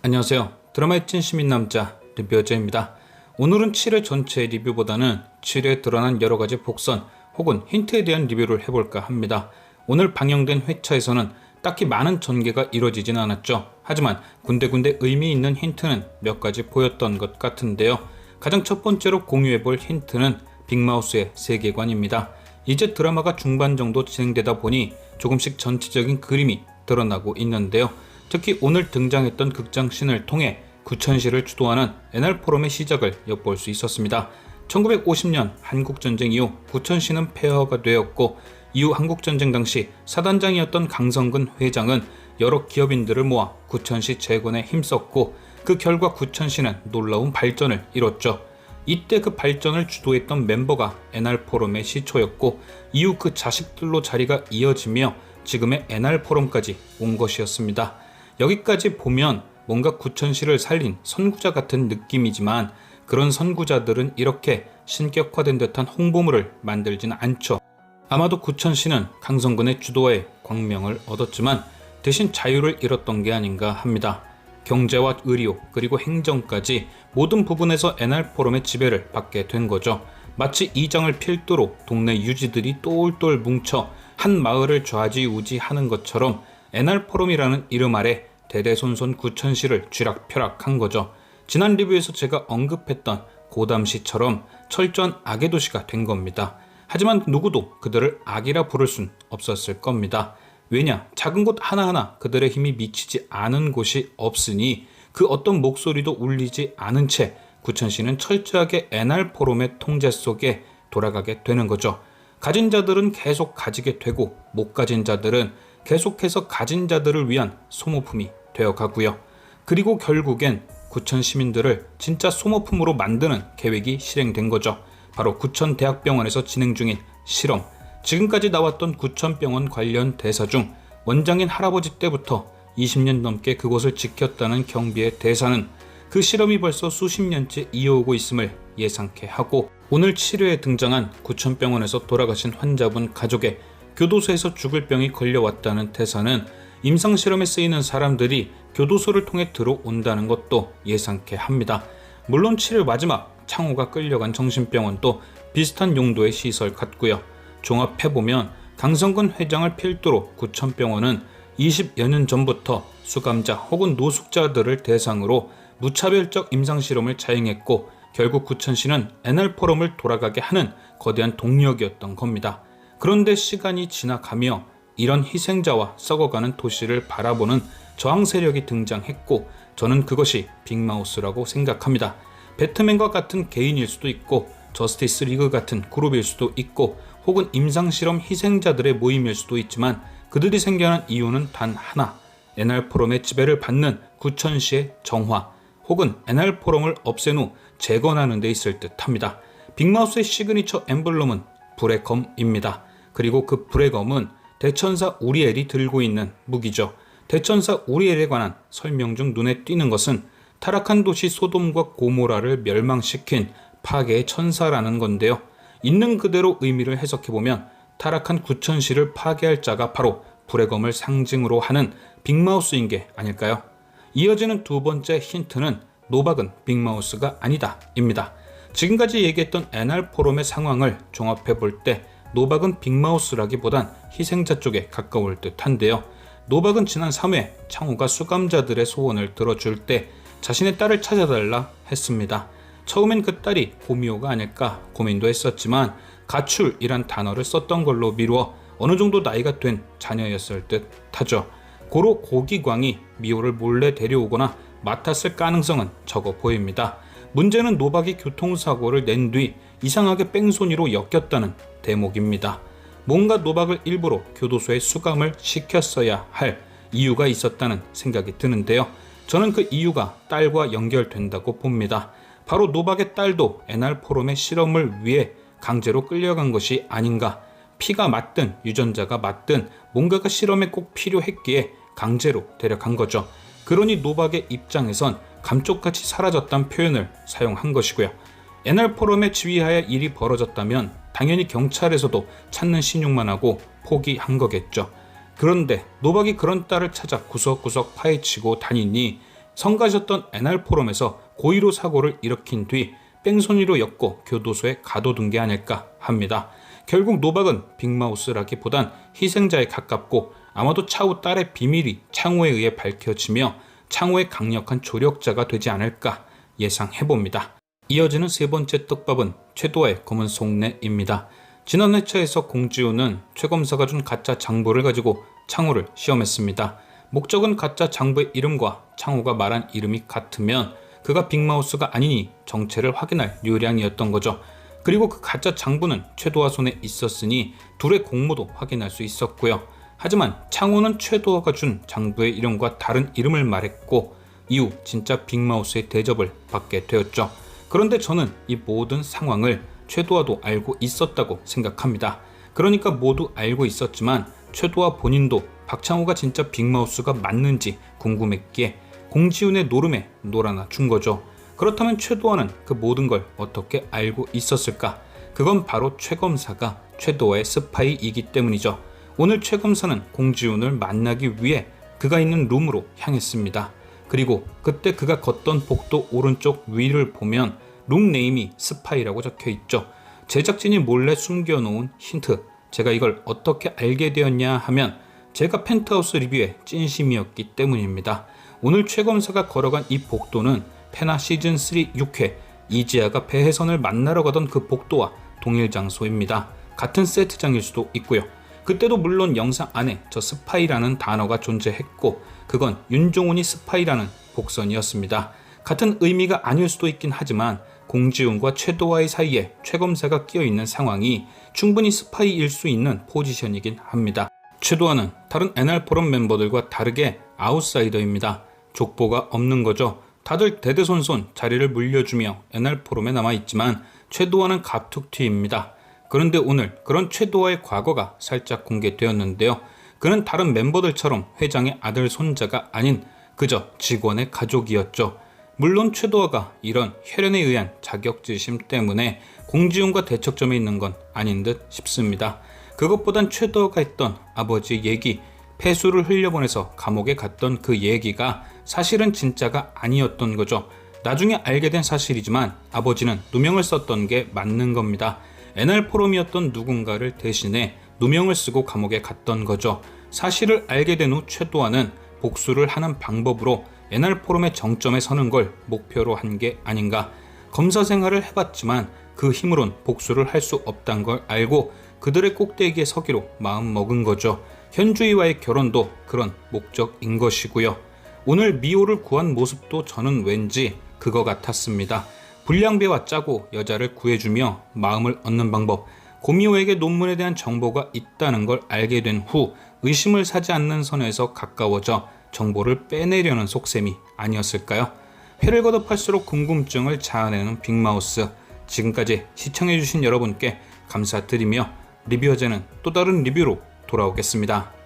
안녕하세요. 드라마의 찐 시민남자 리뷰어제입니다. 오늘은 7회 전체 리뷰보다는 7회에 드러난 여러가지 복선 혹은 힌트에 대한 리뷰를 해볼까 합니다. 오늘 방영된 회차에서는 딱히 많은 전개가 이루어지진 않았죠. 하지만 군데군데 의미 있는 힌트는 몇 가지 보였던 것 같은데요. 가장 첫 번째로 공유해볼 힌트는 빅마우스의 세계관입니다. 이제 드라마가 중반 정도 진행되다 보니 조금씩 전체적인 그림이 드러나고 있는데요. 특히 오늘 등장했던 극장씬을 통해 구천시를 주도하는 NR포럼의 시작을 엿볼 수 있었습니다. 1950년 한국전쟁 이후 구천시는 폐허가 되었고, 이후 한국전쟁 당시 사단장이었던 강성근 회장은 여러 기업인들을 모아 구천시 재건에 힘썼고, 그 결과 구천시는 놀라운 발전을 이뤘죠. 이때 그 발전을 주도했던 멤버가 NR포럼의 시초였고, 이후 그 자식들로 자리가 이어지며 지금의 NR포럼까지 온 것이었습니다. 여기까지 보면 뭔가 구천시를 살린 선구자 같은 느낌이지만, 그런 선구자들은 이렇게 신격화된 듯한 홍보물을 만들지는 않죠. 아마도 구천시는 강성근의 주도하에 광명을 얻었지만 대신 자유를 잃었던 게 아닌가 합니다. 경제와 의료 그리고 행정까지 모든 부분에서 NR포럼의 지배를 받게 된 거죠. 마치 이장을 필두로 동네 유지들이 똘똘 뭉쳐 한 마을을 좌지우지하는 것처럼 NR포럼이라는 이름 아래 대대손손 구천시를 쥐락펴락한 거죠. 지난 리뷰에서 제가 언급했던 고담시처럼 철저한 악의 도시가 된 겁니다. 하지만 누구도 그들을 악이라 부를 순 없었을 겁니다. 왜냐? 작은 곳 하나하나 그들의 힘이 미치지 않은 곳이 없으니 그 어떤 목소리도 울리지 않은 채 구천시는 철저하게 NR포럼의 통제 속에 돌아가게 되는 거죠. 가진 자들은 계속 가지게 되고, 못 가진 자들은 계속해서 가진 자들을 위한 소모품이 되어가고요. 그리고 결국엔 구천 시민들을 진짜 소모품으로 만드는 계획이 실행된 거죠. 바로 구천대학병원에서 진행 중인 실험. 지금까지 나왔던 구천병원 관련 대사 중 원장인 할아버지 때부터 20년 넘게 그곳을 지켰다는 경비의 대사는 그 실험이 벌써 수십 년째 이어오고 있음을 예상케 하고, 오늘 7회에 등장한 구천병원에서 돌아가신 환자분 가족의 교도소에서 죽을 병이 걸려왔다는 대사는 임상실험에 쓰이는 사람들이 교도소를 통해 들어온다는 것도 예상케 합니다. 물론 7회 마지막 창호가 끌려간 정신병원도 비슷한 용도의 시설 같고요. 종합해보면 강성근 회장을 필두로 구천병원은 20여 년 전부터 수감자 혹은 노숙자들을 대상으로 무차별적 임상실험을 자행했고, 결국 구천시는 NR포럼을 돌아가게 하는 거대한 동력이었던 겁니다. 그런데 시간이 지나가며 이런 희생자와 썩어가는 도시를 바라보는 저항 세력이 등장했고, 저는 그것이 빅마우스라고 생각합니다. 배트맨과 같은 개인일 수도 있고, 저스티스 리그 같은 그룹일 수도 있고, 혹은 임상실험 희생자들의 모임일 수도 있지만, 그들이 생겨난 이유는 단 하나, NR포럼의 지배를 받는 구천시의 정화 혹은 NR포럼을 없앤 후 재건하는 데 있을 듯 합니다. 빅마우스의 시그니처 엠블럼은 불의 검입니다. 그리고 그 불의 검은 대천사 우리엘이 들고 있는 무기죠. 대천사 우리엘에 관한 설명 중 눈에 띄는 것은 타락한 도시 소돔과 고모라를 멸망시킨 파괴의 천사라는 건데요. 있는 그대로 의미를 해석해보면 타락한 구천시를 파괴할 자가 바로 불의 검을 상징으로 하는 빅마우스인 게 아닐까요? 이어지는 두 번째 힌트는 노박은 빅마우스가 아니다 입니다. 지금까지 얘기했던 NR포럼의 상황을 종합해볼 때 노박은 빅마우스라기보단 희생자 쪽에 가까울 듯한데요. 노박은 지난 3회 창호가 수감자들의 소원을 들어줄 때 자신의 딸을 찾아달라 했습니다. 처음엔 그 딸이 고미호가 아닐까 고민도 했었지만 가출이란 단어를 썼던 걸로 미루어 어느 정도 나이가 된 자녀였을 듯 하죠. 고로 고기광이 미호를 몰래 데려오거나 맡았을 가능성은 적어 보입니다. 문제는 노박이 교통사고를 낸 뒤 이상하게 뺑소니로 엮였다는 대목입니다. 뭔가 노박을 일부러 교도소에 수감을 시켰어야 할 이유가 있었다는 생각이 드는데요. 저는 그 이유가 딸과 연결된다고 봅니다. 바로 노박의 딸도 NR포럼의 실험을 위해 강제로 끌려간 것이 아닌가. 피가 맞든 유전자가 맞든 뭔가가 실험에 꼭 필요했기에 강제로 데려간 거죠. 그러니 노박의 입장에선 감쪽같이 사라졌다는 표현을 사용한 것이고요. NR포럼의 지휘하에 일이 벌어졌다면 당연히 경찰에서도 찾는 신용만 하고 포기한 거겠죠. 그런데 노박이 그런 딸을 찾아 구석구석 파헤치고 다니니 성가셨던 NR포럼에서 고의로 사고를 일으킨 뒤 뺑소니로 엮고 교도소에 가둬둔 게 아닐까 합니다. 결국 노박은 빅마우스라기보단 희생자에 가깝고 아마도 차우 딸의 비밀이 창호에 의해 밝혀지며 창호의 강력한 조력자가 되지 않을까 예상해봅니다. 이어지는 세 번째 떡밥은 최도화의 검은 속내입니다. 지난 회차에서 공지우는 최 검사가 준 가짜 장부를 가지고 창호를 시험했습니다. 목적은 가짜 장부의 이름과 창호가 말한 이름이 같으면 그가 빅마우스가 아니니 정체를 확인할 요량이었던 거죠. 그리고 그 가짜 장부는 최도화 손에 있었으니 둘의 공모도 확인할 수 있었고요. 하지만 창호는 최도화가 준 장부의 이름과 다른 이름을 말했고 이후 진짜 빅마우스의 대접을 받게 되었죠. 그런데 저는 이 모든 상황을 최도화도 알고 있었다고 생각합니다. 그러니까 모두 알고 있었지만 최도화 본인도 박창호가 진짜 빅마우스가 맞는지 궁금했기에 공지훈의 노름에 놀아나 준 거죠. 그렇다면 최도화는 그 모든 걸 어떻게 알고 있었을까? 그건 바로 최 검사가 최도화의 스파이이기 때문이죠. 오늘 최 검사는 공지훈을 만나기 위해 그가 있는 룸으로 향했습니다. 그리고 그때 그가 걷던 복도 오른쪽 위를 보면 룸 네임이 스파이라고 적혀 있죠. 제작진이 몰래 숨겨놓은 힌트, 제가 이걸 어떻게 알게 되었냐 하면 제가 펜트하우스 리뷰의 찐심이었기 때문입니다. 오늘 최 검사가 걸어간 이 복도는 페나 시즌3 6회 이지아가 배혜선을 만나러 가던 그 복도와 동일 장소입니다. 같은 세트장일 수도 있고요. 그때도 물론 영상 안에 저 스파이라는 단어가 존재했고 그건 윤종훈이 스파이라는 복선이었습니다. 같은 의미가 아닐 수도 있긴 하지만 공지훈과 최도화의 사이에 최 검사가 끼어있는 상황이 충분히 스파이일 수 있는 포지션이긴 합니다. 최도화는 다른 NR포럼 멤버들과 다르게 아웃사이더입니다. 족보가 없는 거죠. 다들 대대손손 자리를 물려주며 NR포럼에 남아있지만 최도화는 갑툭튀입니다. 그런데 오늘 그런 최도화의 과거가 살짝 공개되었는데요. 그는 다른 멤버들처럼 회장의 아들 손자가 아닌 그저 직원의 가족이었죠. 물론 최도화가 이런 혈연에 의한 자격지심 때문에 공지훈과 대척점에 있는 건 아닌 듯 싶습니다. 그것보단 최도화가 했던 아버지의 얘기, 폐수를 흘려보내서 감옥에 갔던 그 얘기가 사실은 진짜가 아니었던 거죠. 나중에 알게 된 사실이지만 아버지는 누명을 썼던 게 맞는 겁니다. NR포럼이었던 누군가를 대신해 누명을 쓰고 감옥에 갔던 거죠. 사실을 알게 된 후 최도화는 복수를 하는 방법으로 NR포럼의 정점에 서는 걸 목표로 한 게 아닌가. 검사 생활을 해봤지만 그 힘으론 복수를 할 수 없다는 걸 알고 그들의 꼭대기에 서기로 마음먹은 거죠. 현주이와의 결혼도 그런 목적인 것이고요. 오늘 미호를 구한 모습도 저는 왠지 그거 같았습니다. 불량배와 짜고 여자를 구해주며 마음을 얻는 방법, 고미호에게 논문에 대한 정보가 있다는 걸 알게 된 후 의심을 사지 않는 선에서 가까워져 정보를 빼내려는 속셈이 아니었을까요? 회를 거듭할수록 궁금증을 자아내는 빅마우스, 지금까지 시청해주신 여러분께 감사드리며 리뷰어제는 또 다른 리뷰로 돌아오겠습니다.